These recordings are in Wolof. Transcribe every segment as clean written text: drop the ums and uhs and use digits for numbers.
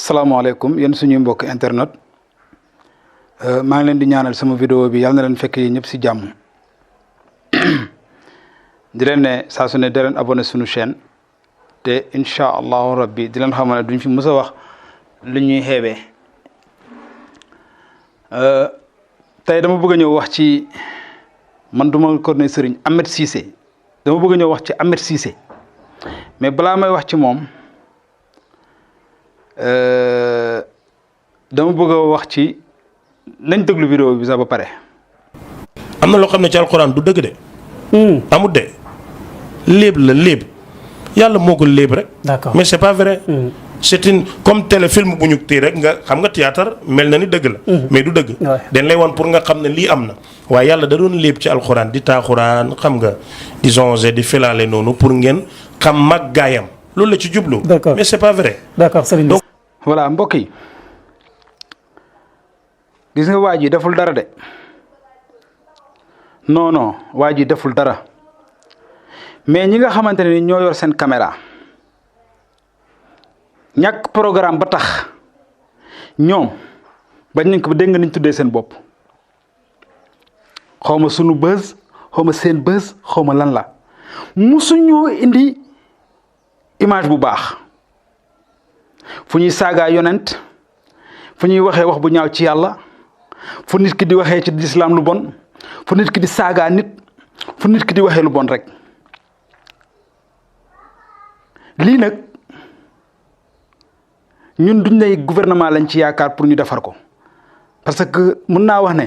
asalaamaaleykum yéen suñuy mbokk internet maa ngi leen di ñaanal sama vidéo bi yàlla na leen fekk yi ñëpp si jàmm di leen ne saa su ne da leen abonné suñu chaîne te incha allahu rabbi di leen xamal ne duñ fi mës a wax lu ñuy xeebee tey dama bëgg a ñëw wax ci man duma ko ne sëriñ Ahmed Cissé dama bëgg a ñëw wax ci Ahmed Cissé mais balaa may wax ci moom dama bëgg a wax ci nañ déglu vidéo bi sax ba pare. am na loo xam ne ci alxuraan du dëgg de. amut de léeb la léeb yàlla moo ko léeb rek. d'accord mais c'est pas vrai. c'est une comme téléfilm bu ñu téye rek nga xam nga théâtre mel na ni dëgg la. mais du dëgg. dañ lay wan pour nga xam ne lii am na. waaye yàlla da doon léeb ci alxuraan di taaxuraan xam nga di zonge di filaale noonu pour ngeen xam mag gaayam loolu la ci jublu. d'accord mais c'est pas vrai. d'accord Serigne. donc voilà mbokk yi gis nga waa ji deful dara de non waa ji deful dara mais ñi nga xamante ne ni ñoo yor seen caméra ñàkk programme ba tax ñoom bañ nañ ko ba dégg nga niñ tuddee seen bopp xaw ma sunu bës xaw ma seen bës xaw ma lan la musuñoo indi image bu baax fu ñuy saagaa yonent fu ñuy waxee wax bu ñaaw ci yàlla fu nit ki di waxee ci lislaam lu bon fu nit ki di saagaa nit fu nit ki di waxee lu bon rek lii nag ñun duñ ne gouvernement lañ ci yaakaar pour ñu defar ko parce que mun naa wax ne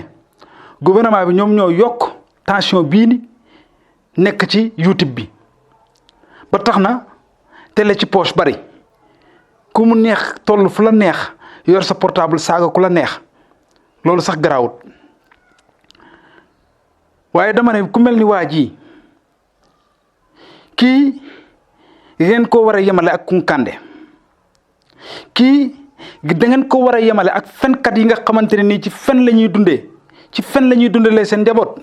gouvernement bi ñoom ñoo yokk tension bii ni nekk ci YouTube bi ba tax na télé ci poche bari ku mu neex toll fu la neex yor sa portable saaga ku la neex loolu sax garaawut waaye dama ne ku mel ni waa ji kii ngeen ko war a yemale ak Kunkande kii da ngeen ko war a yemale ak fenkat yi nga xamante ne nii ci fen la ñuy dundee ci fen la ñuy dundalee seen njaboot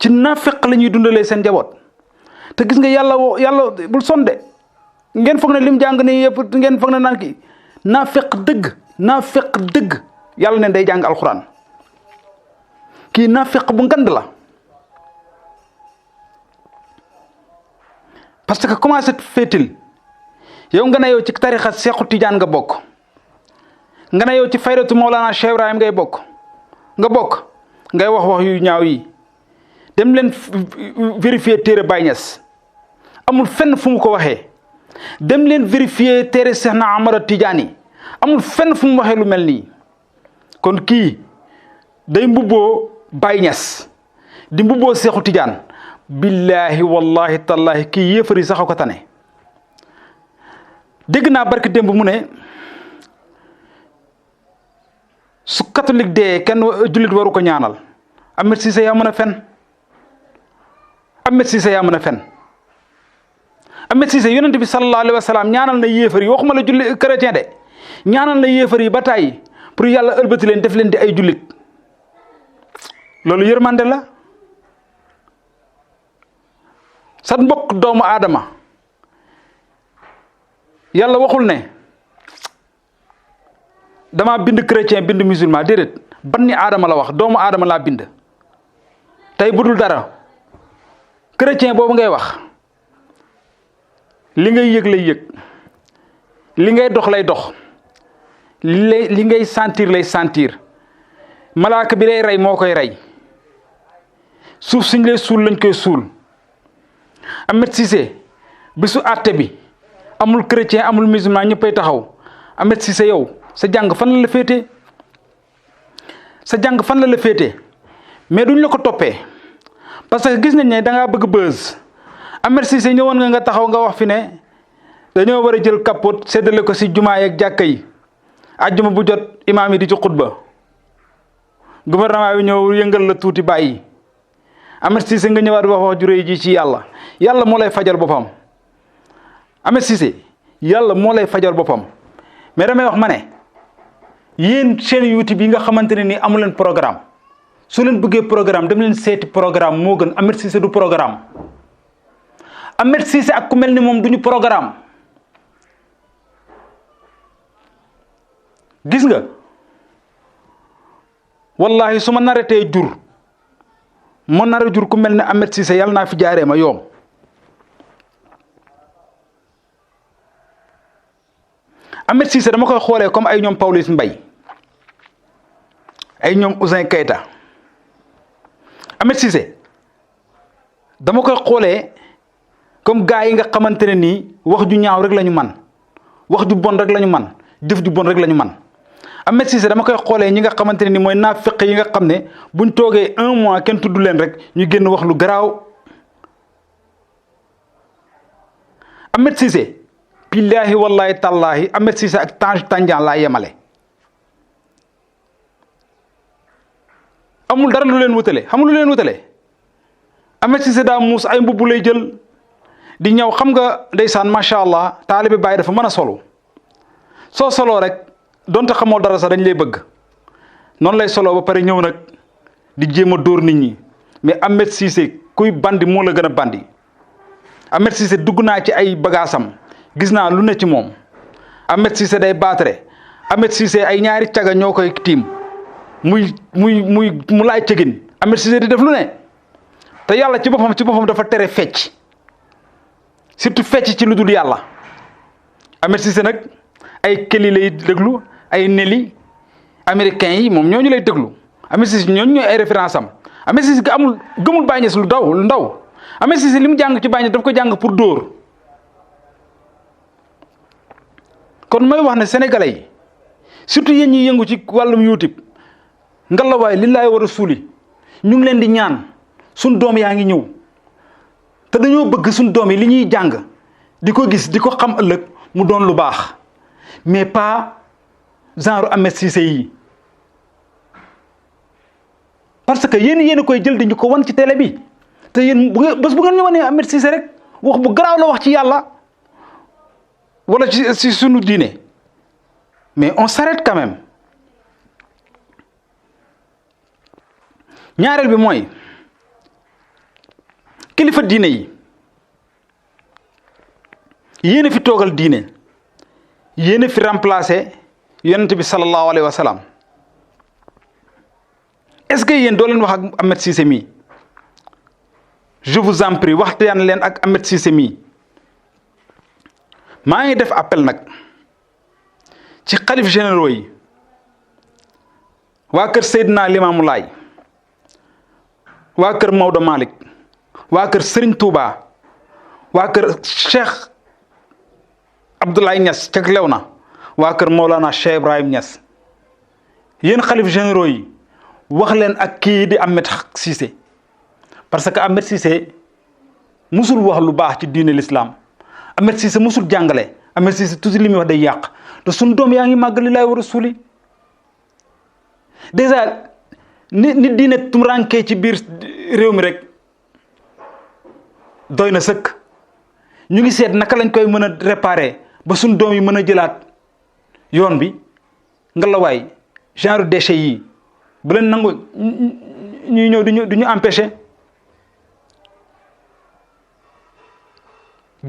ci naafeq la ñuy dundalee seen njaboot te gis nga yàlla bul sonde ngeen foog ne lim jàng nii yëpp ngeen foog ne naan kii naafeq dëgg yàlla ne day jàng alxuraan kii naafeq bu ngand la parce que comment ça fait-il yow nga ne yow ci tarixa Seexu Tijaan nga bokk nga ne yow ci faydatu Mawlana Cheikh Ibrahim ngay bokk ngay wax yu ñaaw yi dem leen vérifier téere Baye Niass amul fenn fu mu ko waxee dem leen vérifier téere Seex na Amara Tijaani amul fenn fu mu waxee lu mel nii kon kii day mbubboo Baye Niass di mbubboo Seexu Tijaan billahi wallahi tallahi kii yéefari sax a ko tane dégg naa barki démb mu ne su catholique dee kenn jullit waru ko ñaanal Ahmed Cissé yaa mën a fen Ahmed Cissé yaa mën a fen Ahmed Cissé yonent bi sallallahu alayhi wa sallam ñaanal na yéefar yi waxuma la julli chrétien de ñaanal na yéefar yi ba tàyyi pour yàlla ëlbati leen def leen di ay jullit loolu yërmande la sa mbokk doomu aadama yàlla waxul ne dama bind chrétien bind musulman déedéet banni aadama la wax doomu aadama laa bind tey budul dara chrétien boobu ngay wax li ngay yëg lay yëg li ngay dox lay dox li ngay sentir lay sentir malaaka bi lay rey moo koy rey suuf suñ lay suul lañ koy suul Ahmed Cissé bisu àtte bi amul chrétien amul musulman ñëppay taxaw Ahmed Cissé yow sa jàng fan la la féetee mais duñ la ko toppee parce que gis nañ ne da ngaa bëgg buzz Ahmed Cissé ñëwoon nga taxaw nga wax fi ne dañoo war a jël kapot séddale ko si jumaa yeeg jàkka yi àjjuma bu jot imaam yi di ci xutba gouvernement bi ñëw yëngal la tuuti bàyyi Ahmed Cissé nga ñëwaat wax ju rëy ji ci yàlla moo lay fajal boppam Ahmed Cissé yàlla moo lay fajal boppam mais damay wax ma ne yéen chaîne YouTube yi nga xamante ne nii amu leen programme su leen bëggee programme dem leen seeti programme moo gën Ahmed Cissé du programme Ahmed Cissé ak ku mel ni moom duñu programme gis nga wallahi su ma naretee jur ma nara jur ku mel ne Ahmed Cissé yàlla naa fi jaaree ma yoom Ahmed Cissé dama koy xoolee comme ay ñoom Pawlish Mbaye ay ñoom Ouzin Keita Ahmed Cissé dama koy xoolee comme gars yi nga xamante ne nii wax ju ñaaw rek la ñu man wax ju bon rek la ñu man jëf ju bon rek la ñu man Ahmed Cissé dama koy xoolee ñi nga xamante ne nii mooy naafeq yi nga xam ne buñ toogee 1 mois kenn tudd leen rek ñu génn wax lu garaaw Ahmed Cissé billahi wallahi tallahi Ahmed Cissé ak Tange Tandian laa yemale amul dara lu leen wutale xam lu leen wutale Ahmed Cissé daa muus ay mbubb lay jël di ñëw xam nga ndeysaan macha allah taalibe Baay dafa mën a solo soo soloo rek donte xamoo dara sax dañ lay bëgg noonu lay solo ba pare ñëw nag di jéem a dóor nit ñi mais Ahmed Cissé kuy bandi moo la gën a bandi Ahmed Cissé dugg naa ci ay bagaasam gis naa lu ne ci moom Ahmed Cissé day baatare Ahmed Cissé ay ñaari caga ñoo koy tiim mu laay cëgin Ahmed Cissé di def lu ne te yàlla ci boppam dafa tere fecc surtout fecc ci lu dul yàlla Ahmed Cissé nag ay këli lay déglu ay neli américains yi moom ñooñu lay déglu Ahmed Cissé ñooñu ñooy ay référence am Ahmed Cissé gëmul Baye Niass lu ndaw Ahmed Cissé li mu jàng ci Baye Niass daf ko jàng pour dóor kon may wax ne sénégalais yi surtout yéen ñi yëngu ci wàllum YouTube ngalawaay lillaay war a suuli ñu ngi leen di ñaan suñ doom yaa ngi ñëw te dañoo bëgg suñ doom yi li ñuy jàng di ko gis di ko xam ëllëg mu doon lu baax mais pas genre Ahmed Cissé yi parce que yéen a koy jël di ñu ko wan ci télé bi te yéen bés bu ngeen ñu wanee Ahmed Cissé rek wax bu garaaw la wax ci yàlla wala ci sunu diine mais on s'arrête quand même ñaareel bi mooy kilifa diine yi yéen a fi toogal diine yéen a fi remplacé yonent bi sallallahu alayhi wa sallam est-ce que yéen doo leen wax ak Ahmed Cissé mii je vous en prie waxtaan leen ak Ahmed Cissé mii maa ngi def appel nag ci xalif généraux yi waa kër Seydina Limamou Laye waa kër Maodo Malick waa kër Serigne Touba waa kër Cheikh Abdoulaye Niass ca Léona waa kër Maolana Cheikh Ibrahim Niass yéen xalif généraux yi wax leen ak kii di Ahmed Cissé parce que Ahmed Cissé musul wax lu baax ci diine l'islam Ahmed Cissé musul jàngale Ahmed Cissé toujours li muy wax day yàq te suñu doom yaa ngi màgg li laay war a suuli dèjà ni diine tumurankee ci biir réew mi rek doy na sëkk ñu ngi seet naka lañ koy mën a réparer ba suñu doom yi mën a jëlaat yoon bi ngalawaay genre déchets yi bu leen nangu ñuy ñëw du ñu empêcher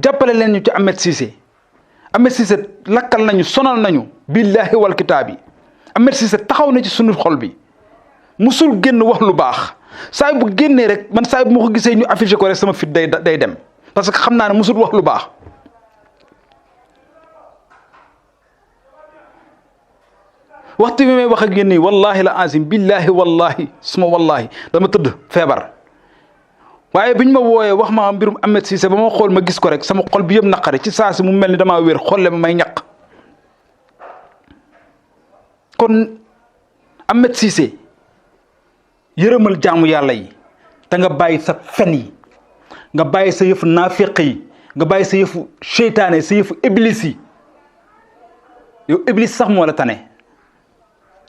jàppale leen ñu ci Ahmed Cissé Ahmed Cissé lakkal nañu sonal nañu billahi wal kitaabi Ahmed Cissé taxaw na ci sunu xol bi musul génn wax lu baax saay bu génnee rek man saay bu ma ko gisee ñu affiché ko rek sama fit day dem parce que xam naa ne musul wax lu baax waxtu bi may wax ak yéen nii wallahi la azim billahi wallahi suma wallahi dama tëdd feebar waaye biñ ma wooyee wax ma mbirum Ahmed Cissé ba ma xool ma gis ko rek sama xol bi yëpp naqari ci saa si mu mel ni damaa wér xolle ma may ñaq kon Ahmed Cissé yërëmal jaamu yàlla yi te nga bàyyi sa fen yi nga bàyyi sa yëfu naafeq yi nga bàyyi sa yëfu seytaane sa yëfu iblis yi yow iblis sax moo la tane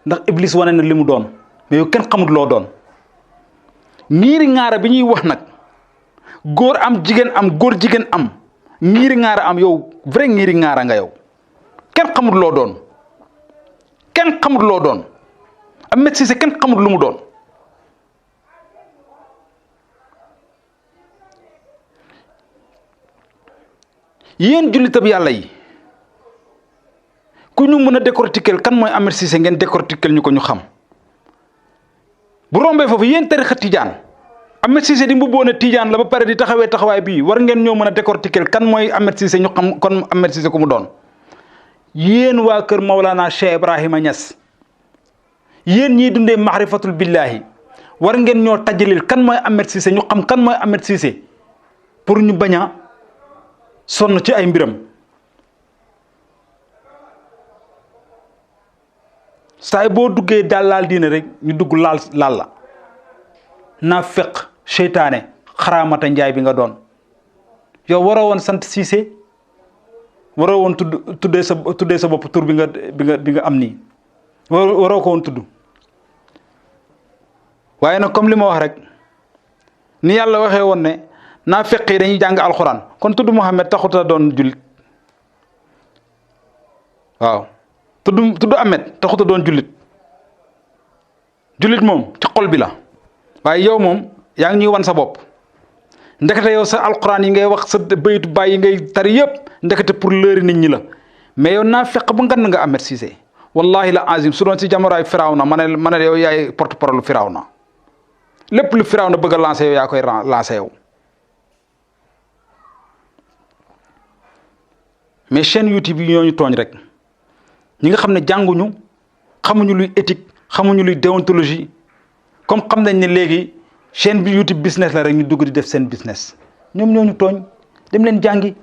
ndax iblis wane na li mu doon mais yow kenn xamut loo doon ñiiri ŋaara bi ñuy wax nag góor am jigéen am góor jigéen am ñiiri ŋaara am yow vrai ñiiri ŋaara nga yow kenn xamut loo doon kenn xamut loo doon Ahmed Cissé kenn xamut lu mu doon yéen jullitab yàlla yi ku ñu mën a décortiquer kan mooy Ahmed Cissé ngeen décortiquer ñu ko ñu xam bu rombee foofu yéen tarixa tijaan Ahmed Cissé di mbubboo ne tijaan la ba pare di taxawee taxawaay bii war ngeen ñoo mën a décortiquer kan mooy Ahmed Cissé ñu xam kon Ahmed Cissé ku mu doon yéen waa kër Maulana Cheikh Ibrahima Niass yéen ñiy dundee maxrifatul billahi war ngeen ñoo tajalil kan mooy Ahmed Cissé ñu xam kan mooy Ahmed Cissé pour ñu bañ a sonn ci ay mbiram saay boo duggee daal laal diine rek ñu dugg laal la naa feq seytaane xaraamata njaay bi nga doon yow waroo woon sant Cissé waroo woon tuddee sa bopp tur bi nga am nii waroo ko woon tudd waaye nag comme li ma wax rek ni yàlla waxee woon ne naa feq yi dañuy jàng alxuraan kon tudd Muhammad taxuta doon jullit waaw tudd Ahmed taxuta doon jullit moom ci xol bi la waaye yow moom yaa ngi ñuy wan sa bopp ndekete yow sa alxuraan yi ngay wax sa baytu baay yi ngay tari yëpp ndekete pour lëri nit ñi la mais yow naa feq bu ngan nga Ahmed Cissé wallahi la azim su doon si jamonoy Firawna ma ne yow yaay porte parole Firawna lépp lu Firawna bëgg a lancé yow yaa koy lancé yow mais chaîne YouTube yi ñooñu tooñ rek ñi nga xam ne jànguñu xamuñu luy éthique xamuñu luy déontologie comme xam nañ ne léegi chaîne bi YouTube business la rek ñu dugg di def seen business ñoom ñooñu tooñ dem leen jàngi